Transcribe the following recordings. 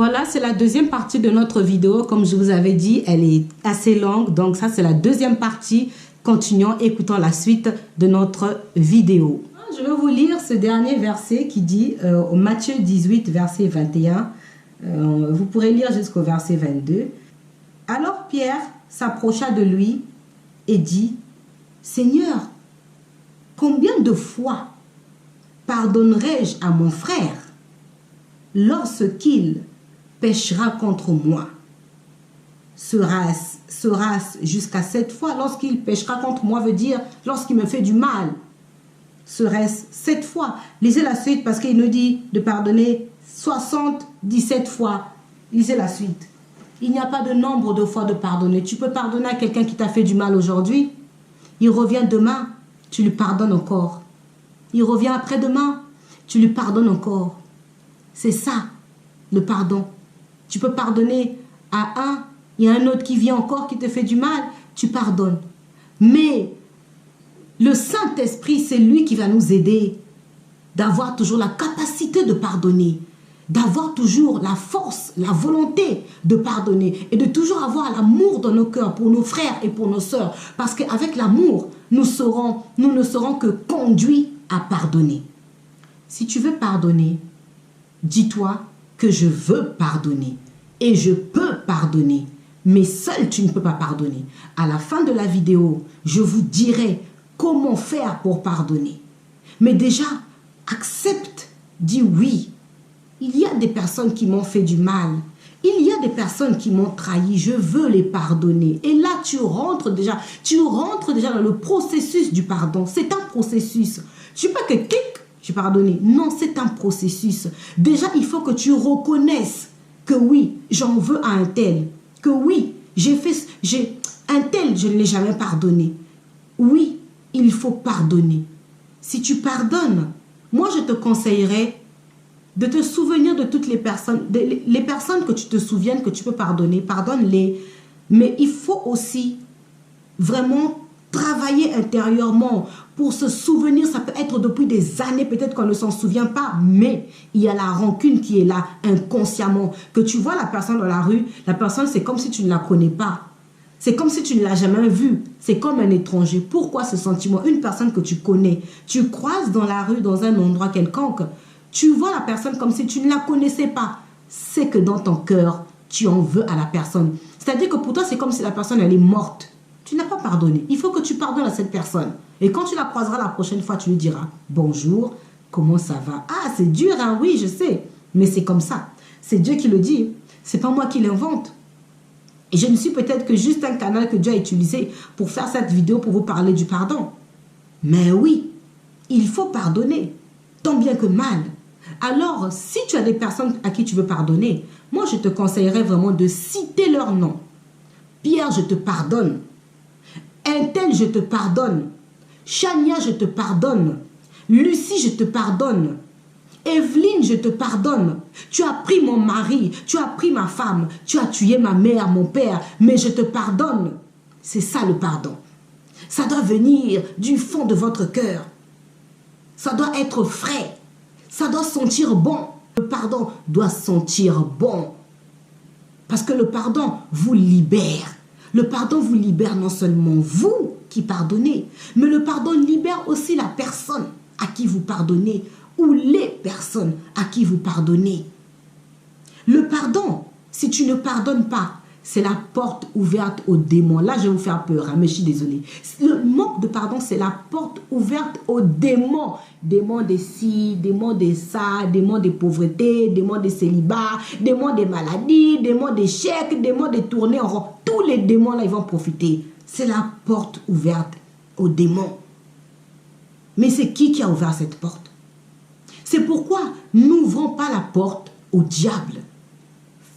Voilà, c'est la deuxième partie de notre vidéo. Comme je vous avais dit, elle est assez longue. Donc ça, c'est la deuxième partie. Continuons, écoutons la suite de notre vidéo. Je vais vous lire ce dernier verset qui dit, Matthieu 18, verset 21. Vous pourrez lire jusqu'au verset 22. Alors Pierre s'approcha de lui et dit, « Seigneur, combien de fois pardonnerai-je à mon frère lorsqu'il péchera contre moi? Sera-ce jusqu'à 7 fois? Lorsqu'il péchera contre moi veut dire lorsqu'il me fait du mal. Serait-ce 7 fois? Lisez la suite parce qu'il nous dit de pardonner 77 fois. Lisez la suite. Il n'y a pas de nombre de fois de pardonner. Tu peux pardonner à quelqu'un qui t'a fait du mal aujourd'hui. Il revient demain, tu lui pardonnes encore. Il revient après-demain, tu lui pardonnes encore. C'est ça, le pardon. Tu peux pardonner à un, il y a un autre qui vient encore, qui te fait du mal, tu pardonnes. Mais le Saint-Esprit, c'est lui qui va nous aider d'avoir toujours la capacité de pardonner, d'avoir toujours la force, la volonté de pardonner et de toujours avoir l'amour dans nos cœurs pour nos frères et pour nos sœurs. Parce qu'avec l'amour, nous ne serons que conduits à pardonner. Si tu veux pardonner, dis-toi que je veux pardonner et je peux pardonner, mais seul tu ne peux pas pardonner. À la fin de la vidéo, je vous dirai comment faire pour pardonner. Mais déjà, accepte, dis oui. Il y a des personnes qui m'ont fait du mal. Il y a des personnes qui m'ont trahi. Je veux les pardonner. Et là, tu rentres déjà dans le processus du pardon. C'est un processus. Je ne suis pas que clic, j'ai pardonné. Non, c'est un processus. Déjà, il faut que tu reconnaisses que oui, j'en veux à un tel. Que oui, un tel, je ne l'ai jamais pardonné. Oui, il faut pardonner. Si tu pardonnes, moi, je te conseillerais de te souvenir de toutes les personnes que tu te souviennes que tu peux pardonner, pardonne-les. Mais il faut aussi vraiment travailler intérieurement pour se souvenir. Ça peut être depuis des années, peut-être qu'on ne s'en souvient pas, mais il y a la rancune qui est là inconsciemment. Que tu vois la personne dans la rue, la personne c'est comme si tu ne la connais pas. C'est comme si tu ne l'as jamais vue. C'est comme un étranger. Pourquoi ce sentiment? Une personne que tu connais, tu croises dans la rue, dans un endroit quelconque, tu vois la personne comme si tu ne la connaissais pas. C'est que dans ton cœur, tu en veux à la personne. C'est-à-dire que pour toi, c'est comme si la personne, elle est morte. Tu n'as pas pardonné. Il faut que tu pardonnes à cette personne. Et quand tu la croiseras la prochaine fois, tu lui diras « Bonjour, comment ça va ?»« Ah, c'est dur, hein? Oui, je sais. Mais c'est comme ça. C'est Dieu qui le dit. C'est pas moi qui l'invente. Et je ne suis peut-être que juste un canal que Dieu a utilisé pour faire cette vidéo, pour vous parler du pardon. Mais oui, il faut pardonner, tant bien que mal. Alors, si tu as des personnes à qui tu veux pardonner, moi, je te conseillerais vraiment de citer leur nom. Pierre, je te pardonne. Un tel, je te pardonne. Chania, je te pardonne. Lucie, je te pardonne. Evelyne, je te pardonne. Tu as pris mon mari, tu as pris ma femme, tu as tué ma mère, mon père, mais je te pardonne. C'est ça le pardon. Ça doit venir du fond de votre cœur. Ça doit être frais. Ça doit sentir bon. Le pardon doit sentir bon. Parce que le pardon vous libère. Le pardon vous libère non seulement vous qui pardonnez, mais le pardon libère aussi la personne à qui vous pardonnez ou les personnes à qui vous pardonnez. Le pardon, si tu ne pardonnes pas, c'est la porte ouverte aux démons. Là, je vais vous faire peur, hein, mais je suis désolée. Le manque de pardon, c'est la porte ouverte aux démons. Démons des ci, démons des ça, démons des pauvretés, démons des célibats, démons des maladies, démons des chèques, démons des tournées en rond. Tous les démons, là, ils vont profiter. C'est la porte ouverte aux démons. Mais c'est qui a ouvert cette porte? C'est pourquoi n'ouvrons pas la porte au diable.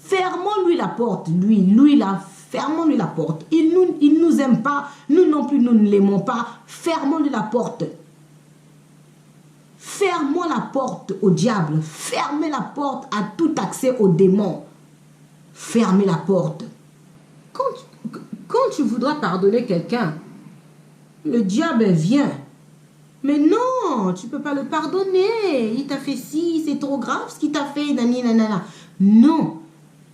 Fermons-lui la porte, lui là, fermons-lui la porte. Il nous aime pas, nous non plus, nous ne l'aimons pas. Fermons-lui la porte. Fermons la porte au diable. Fermez la porte à tout accès aux démons. Fermez la porte. Quand tu voudras pardonner quelqu'un, le diable vient. Mais non, tu ne peux pas le pardonner. Il t'a fait ci, c'est trop grave ce qu'il t'a fait. Nani, nanana. Non.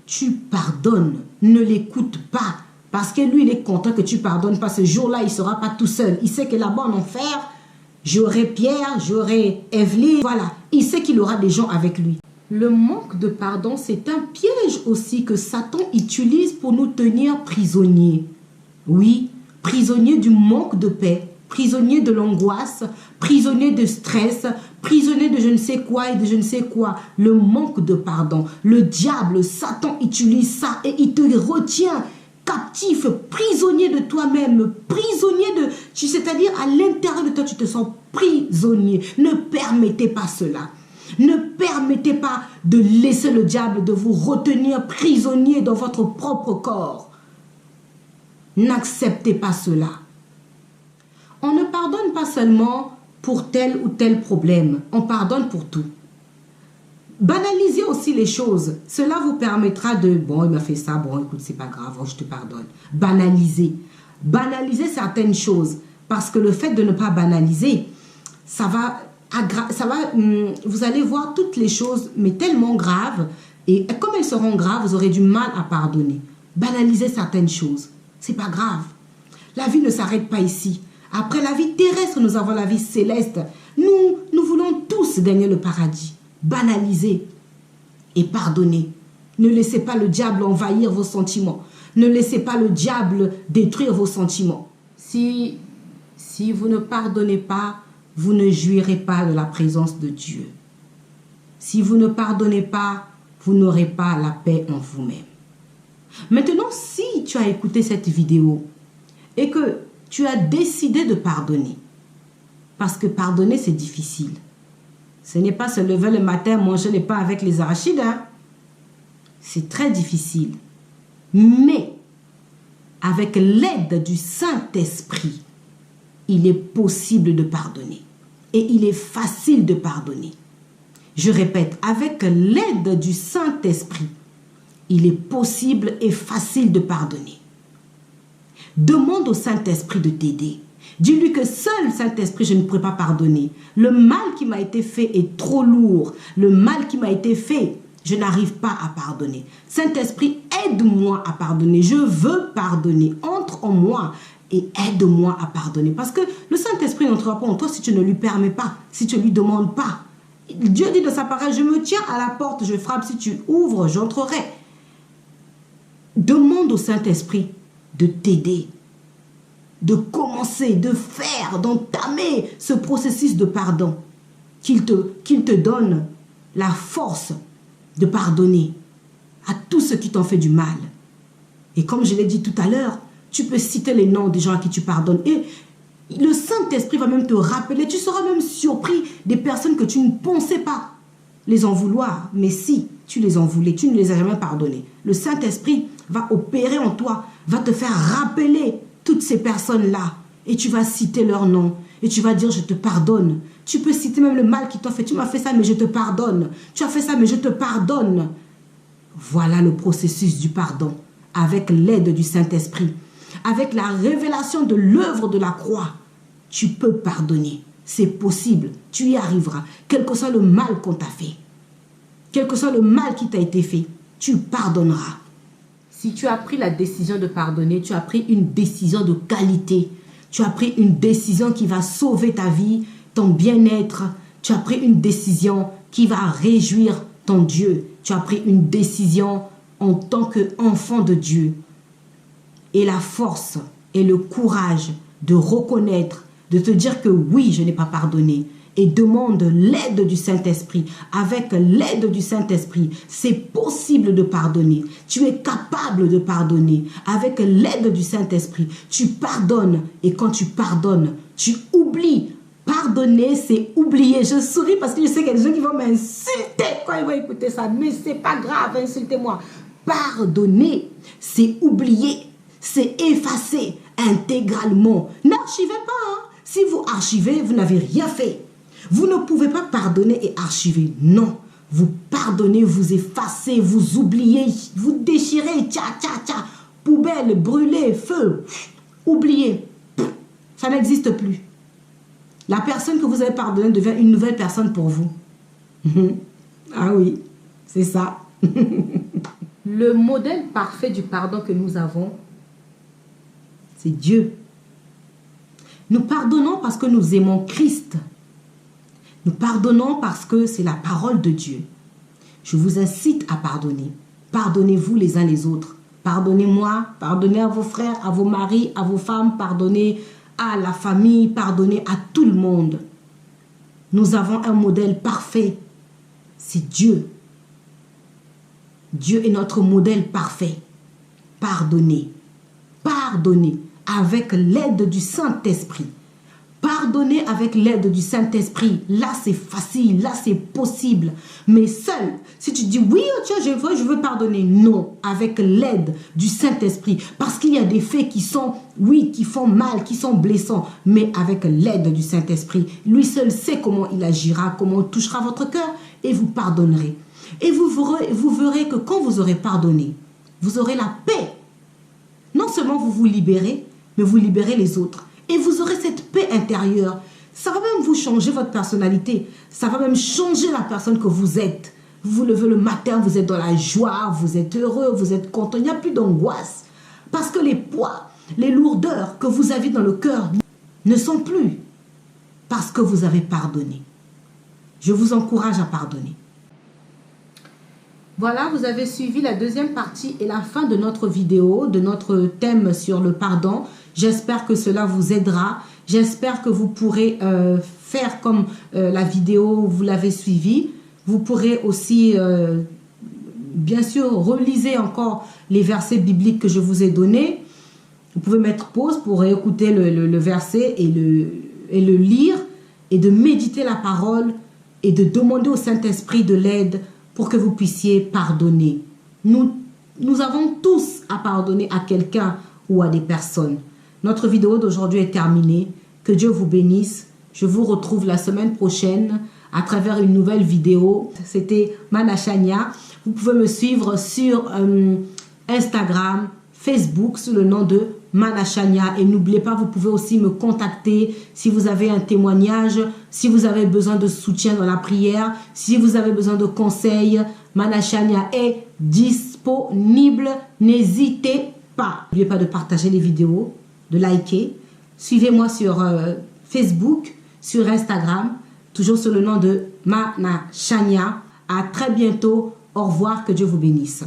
tu pardonnes. Ne l'écoute pas. Parce que lui, il est content que tu pardonnes pas. Ce jour-là, il ne sera pas tout seul. Il sait que là-bas en enfer, j'aurai Pierre, j'aurai Evelyne. Voilà, il sait qu'il aura des gens avec lui. Le manque de pardon, c'est un piège aussi que Satan utilise pour nous tenir prisonniers. Oui, prisonniers du manque de paix, prisonniers de l'angoisse, prisonniers de stress, prisonniers de je ne sais quoi et de je ne sais quoi. Le manque de pardon. Le diable, Satan utilise ça et il te retient captif, prisonnier de toi-même, prisonnier de... C'est-à-dire à l'intérieur de toi, tu te sens prisonnier. Ne permettez pas cela. Ne permettez pas de laisser le diable de vous retenir prisonnier dans votre propre corps. N'acceptez pas cela. On ne pardonne pas seulement pour tel ou tel problème. On pardonne pour tout. Banalisez aussi les choses. Cela vous permettra de... Bon, il m'a fait ça. Bon, écoute, c'est pas grave. Je te pardonne. Banalisez. Banalisez certaines choses. Parce que le fait de ne pas banaliser, vous allez voir toutes les choses, mais tellement graves. Et comme elles seront graves, vous aurez du mal à pardonner. Banalisez certaines choses. C'est pas grave. La vie ne s'arrête pas ici. Après la vie terrestre, nous avons la vie céleste. Nous voulons tous gagner le paradis. Banalisez et pardonnez. Ne laissez pas le diable envahir vos sentiments. Ne laissez pas le diable détruire vos sentiments. Si vous ne pardonnez pas, vous ne jouirez pas de la présence de Dieu. Si vous ne pardonnez pas, vous n'aurez pas la paix en vous-même. Maintenant, si tu as écouté cette vidéo et que tu as décidé de pardonner, parce que pardonner, c'est difficile. Ce n'est pas se lever le matin, manger les pains avec les arachides. Hein? C'est très difficile. Mais, avec l'aide du Saint-Esprit, il est possible de pardonner. Et il est facile de pardonner. Je répète, avec l'aide du Saint-Esprit, il est possible et facile de pardonner. Demande au Saint-Esprit de t'aider. Dis-lui que seul Saint-Esprit, je ne pourrai pas pardonner. Le mal qui m'a été fait est trop lourd. Le mal qui m'a été fait, je n'arrive pas à pardonner. Saint-Esprit, aide-moi à pardonner. Je veux pardonner. Entre en moi et aide-moi à pardonner. Parce que le Saint-Esprit n'entrera pas en toi si tu ne lui permets pas, si tu ne lui demandes pas. Dieu dit dans sa parole, je me tiens à la porte, je frappe, si tu ouvres, j'entrerai. Demande au Saint-Esprit de t'aider, de commencer, de faire, d'entamer ce processus de pardon, qu'il te donne la force de pardonner à tous ceux qui t'ont fait du mal. Et comme je l'ai dit tout à l'heure, tu peux citer les noms des gens à qui tu pardonnes. Et le Saint-Esprit va même te rappeler, tu seras même surpris des personnes que tu ne pensais pas les en vouloir. Mais si tu les en voulais, tu ne les as jamais pardonnées. Le Saint-Esprit va opérer en toi, va te faire rappeler toutes ces personnes-là. Et tu vas citer leur nom. Et tu vas dire, je te pardonne. Tu peux citer même le mal qu'ils t'ont fait. Tu m'as fait ça, mais je te pardonne. Tu as fait ça, mais je te pardonne. Voilà le processus du pardon. Avec l'aide du Saint-Esprit. Avec la révélation de l'œuvre de la croix. Tu peux pardonner. C'est possible. Tu y arriveras. Quel que soit le mal qu'on t'a fait. Quel que soit le mal qui t'a été fait. Tu pardonneras. Si tu as pris la décision de pardonner, tu as pris une décision de qualité. Tu as pris une décision qui va sauver ta vie, ton bien-être. Tu as pris une décision qui va réjouir ton Dieu. Tu as pris une décision en tant qu'enfant de Dieu. Et la force et le courage de reconnaître, de te dire que oui, je n'ai pas pardonné. Et demande l'aide du Saint-Esprit. Avec l'aide du Saint-Esprit, c'est possible de pardonner. Tu es capable de pardonner. Avec l'aide du Saint-Esprit, tu pardonnes. Et quand tu pardonnes, tu oublies. Pardonner, c'est oublier. Je souris parce que je sais qu'il y a des gens qui vont m'insulter quand ils vont écouter ça. Mais c'est pas grave, insultez-moi. Pardonner, c'est oublier. C'est effacer intégralement. N'archivez pas. Hein. Si vous archivez, vous n'avez rien fait. Vous ne pouvez pas pardonner et archiver. Non. Vous pardonnez, vous effacez, vous oubliez, vous déchirez. Tcha, tcha, tcha. Poubelle, brûlée, feu. Oubliez. Ça n'existe plus. La personne que vous avez pardonnée devient une nouvelle personne pour vous. Ah oui, c'est ça. Le modèle parfait du pardon que nous avons, c'est Dieu. Nous pardonnons parce que nous aimons Christ. Nous pardonnons parce que c'est la parole de Dieu. Je vous incite à pardonner. Pardonnez-vous les uns les autres. Pardonnez-moi, pardonnez à vos frères, à vos maris, à vos femmes, pardonnez à la famille, pardonnez à tout le monde. Nous avons un modèle parfait. C'est Dieu. Dieu est notre modèle parfait. Pardonnez. Pardonnez avec l'aide du Saint-Esprit. Pardonner avec l'aide du Saint-Esprit. Là, c'est facile. Là, c'est possible. Mais seul, si tu dis, oui, tiens, je veux pardonner. Non, avec l'aide du Saint-Esprit. Parce qu'il y a des faits qui sont, oui, qui font mal, qui sont blessants. Mais avec l'aide du Saint-Esprit. Lui seul sait comment il agira, comment il touchera votre cœur. Et vous pardonnerez. Et vous verrez que quand vous aurez pardonné, vous aurez la paix. Non seulement vous vous libérez, mais vous libérez les autres. Et vous aurez cette paix intérieure. Ça va même vous changer votre personnalité. Ça va même changer la personne que vous êtes. Vous vous levez le matin, vous êtes dans la joie, vous êtes heureux, vous êtes content. Il n'y a plus d'angoisse. Parce que les poids, les lourdeurs que vous avez dans le cœur ne sont plus. Parce que vous avez pardonné. Je vous encourage à pardonner. Voilà, vous avez suivi la deuxième partie et la fin de notre vidéo, de notre thème sur le pardon. J'espère que cela vous aidera. J'espère que vous pourrez faire comme la vidéo, vous l'avez suivie. Vous pourrez aussi, bien sûr, reliser encore les versets bibliques que je vous ai donnés. Vous pouvez mettre pause pour écouter le verset et le lire et de méditer la parole et de demander au Saint-Esprit de l'aide pour que vous puissiez pardonner. Nous avons tous à pardonner à quelqu'un ou à des personnes. Notre vidéo d'aujourd'hui est terminée. Que Dieu vous bénisse. Je vous retrouve la semaine prochaine à travers une nouvelle vidéo. C'était Mana Chania. Vous pouvez me suivre sur Instagram, Facebook sous le nom de Mana Chania. Et n'oubliez pas, vous pouvez aussi me contacter si vous avez un témoignage, si vous avez besoin de soutien dans la prière, si vous avez besoin de conseils. Mana Chania est disponible. N'hésitez pas. N'oubliez pas de partager les vidéos, de liker. Suivez-moi sur Facebook, sur Instagram, toujours sous le nom de Mana Chania. À très bientôt. Au revoir. Que Dieu vous bénisse.